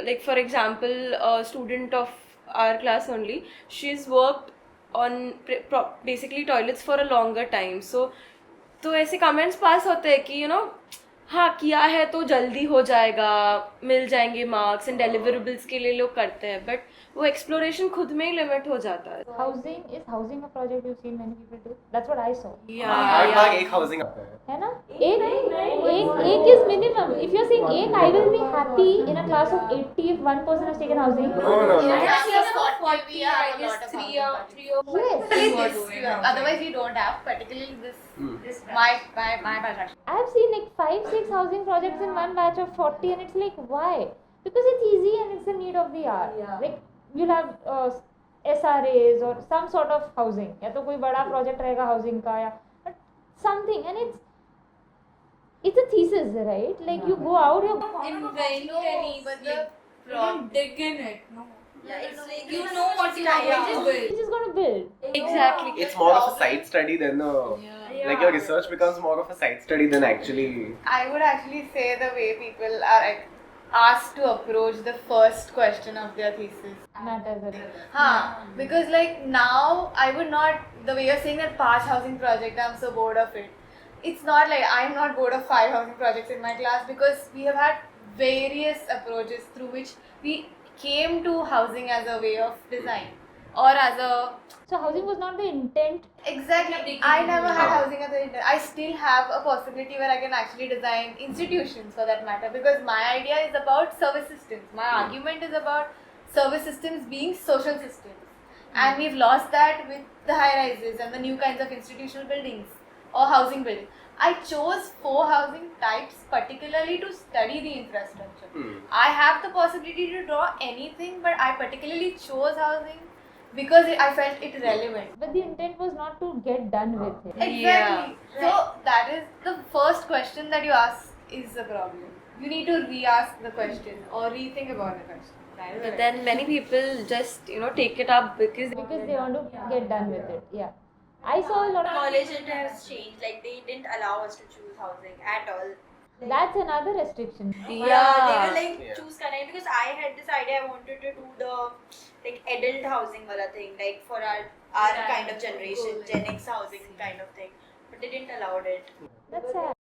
like for example, a student of our class only, she's worked on basically toilets for a longer time. तो ऐसे comments pass होते हैं कि हाँ किया है तो जल्दी हो जाएगा, मिल जाएंगे मार्क्स एंड डिलीवरेबल्स के लिए लोग करते हैं, बट वो एक्सप्लोरेशन खुद में ही लिमिट हो जाता है. Housing a project you've seen many people do? That's what I saw. हर बार एक हाउसिंग आता है है ना? एक is minimum. If you're saying एक, I will be happy in a class of 80 if one person has taken housing. No. Otherwise we don't have, particularly this my batch actually. I have seen like 5-6 housing projects in one batch of 40, and it's like, why? Because it's easy and it's the need of the hour. Yeah. Like you'll have SRAs or some sort of housing. या तो कोई बड़ा project रहेगा housing का या something, and it's a thesis, right? Like you go out, you You don't dig in it, no. Yeah, it's like you know what you are going to build. you're just gonna build. Exactly. It's more of a side study than like your research becomes more of a side study than actually. I would actually say the way people are like, asked to approach the first question of their thesis. Matters a lot. Because like now I would not, the way you're saying that past housing project, I'm so bored of it. It's not like I'm not bored of 5 housing projects in my class, because we have had various approaches through which we came to housing as a way of design or as a. So housing was not the intent. Exactly. I never had housing as an intent. I still have a possibility where I can actually design institutions for that matter, because my idea is about service systems. My argument is about service systems being social systems. And we've lost that with the high rises and the new kinds of institutional buildings or housing building. I chose 4 housing types particularly to study the infrastructure. I have the possibility to draw anything, but I particularly chose housing because I felt it relevant. But the intent was not to get done with it. Exactly. So that is the first question that you ask is the problem. You need to re-ask the question or rethink about the question. But then many people just take it up because They want to get done with it. Yeah. I saw a lot of. College it has changed. Like they didn't allow us to choose housing at all. That's another restriction. They yeah. were like choose connect, because I had this idea. I wanted to do the like adult housing wala thing, like for our kind of generation, Gen X housing kind of thing. But they didn't allow it. That's sad.